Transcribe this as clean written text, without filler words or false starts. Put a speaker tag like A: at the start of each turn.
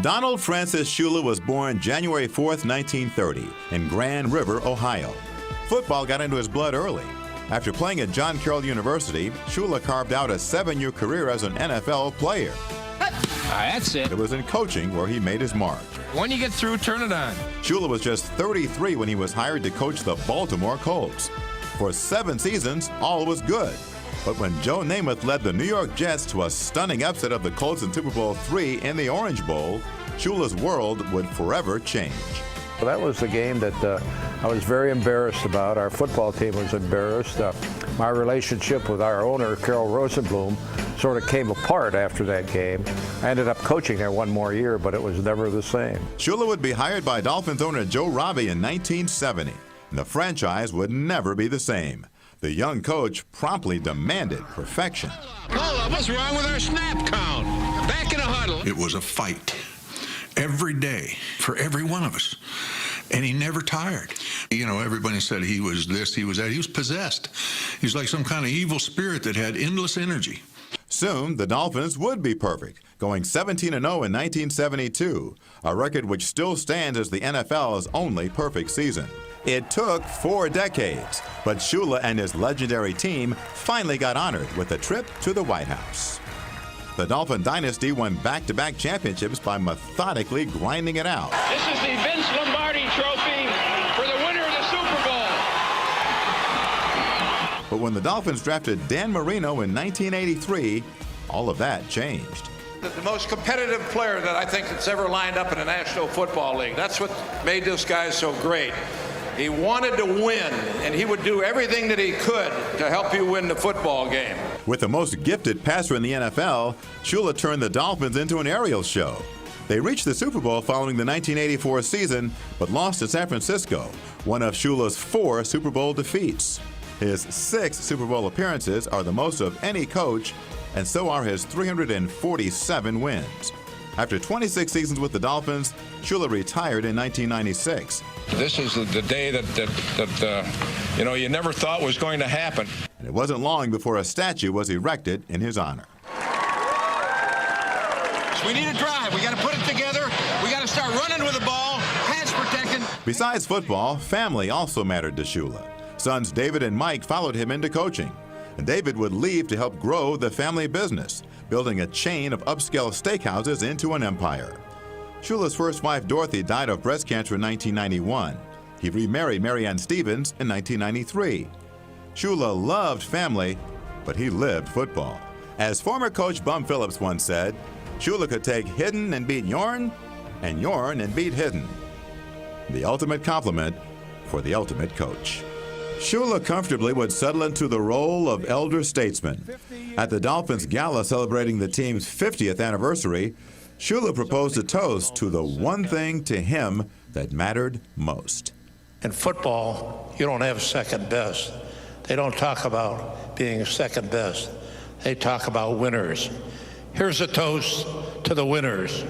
A: Donald Francis Shula was born January 4th, 1930, in Grand River, Ohio. Football got into his blood early. After playing at John Carroll University, Shula carved out a 7-year career as an NFL player.
B: That's it.
A: It was in coaching where he made his mark.
B: When you get through, turn it on.
A: Shula was just 33 when he was hired to coach the Baltimore Colts. For 7 seasons, all was good. But when Joe Namath led the New York Jets to a stunning upset of the Colts in Super Bowl III in the Orange Bowl, Shula's world would forever change.
C: Well, that was the game that I was very embarrassed about. Our football team was embarrassed. My relationship with our owner, Carol Rosenblum, sort of came apart after that game. I ended up coaching there one more year, but it was never the same.
A: Shula would be hired by Dolphins owner Joe Robbie in 1970, and the franchise would never be the same. The young coach promptly demanded perfection.
D: Hold up, what's wrong with our snap count? Back in a huddle.
E: It was a fight every day for every one of us. And he never tired. You know, everybody said he was this, he was that. He was possessed. He was like some kind of evil spirit that had endless energy.
A: Soon, the Dolphins would be perfect, going 17-0 in 1972, a record which still stands as the NFL's only perfect season. It took 4 decades, but Shula and his legendary team finally got honored with a trip to the White House. The Dolphin dynasty won back-to-back championships by methodically grinding it out.
D: This is the Vince Lombardi Trophy for the winner of the Super Bowl.
A: But when the Dolphins drafted Dan Marino in 1983, all of that changed.
F: The most competitive player that I think that's ever lined up in the National Football League. That's what made this guy so great. He wanted to win, and he would do everything that he could to help you win the football game.
A: With the most gifted passer in the NFL, Shula turned the Dolphins into an aerial show. They reached the Super Bowl following the 1984 season, but lost to San Francisco, one of Shula's 4 Super Bowl defeats. His 6 Super Bowl appearances are the most of any coach, and so are his 347 wins. After 26 seasons with the Dolphins, Shula retired in 1996.
D: This is the day that you never thought was going to happen.
A: And it wasn't long before a statue was erected in his honor.
D: So we need a drive. We got to put it together. We got to start running with the ball. Pass protecting.
A: Besides football, family also mattered to Shula. Sons David and Mike followed him into coaching, and David would leave to help grow the family business, building a chain of upscale steakhouses into an empire. Shula's first wife, Dorothy, died of breast cancer in 1991. He remarried Mary Ann Stevens in 1993. Shula loved family, but he lived football. As former coach Bum Phillips once said, Shula could take Hidden and beat Yorn, and Yorn and beat Hidden. The ultimate compliment for the ultimate coach. Shula comfortably would settle into the role of elder statesman. At the Dolphins gala celebrating the team's 50th anniversary, Shula proposed a toast to the one thing to him that mattered most.
F: In football, you don't have second best. They don't talk about being second best. They talk about winners. Here's a toast to the winners.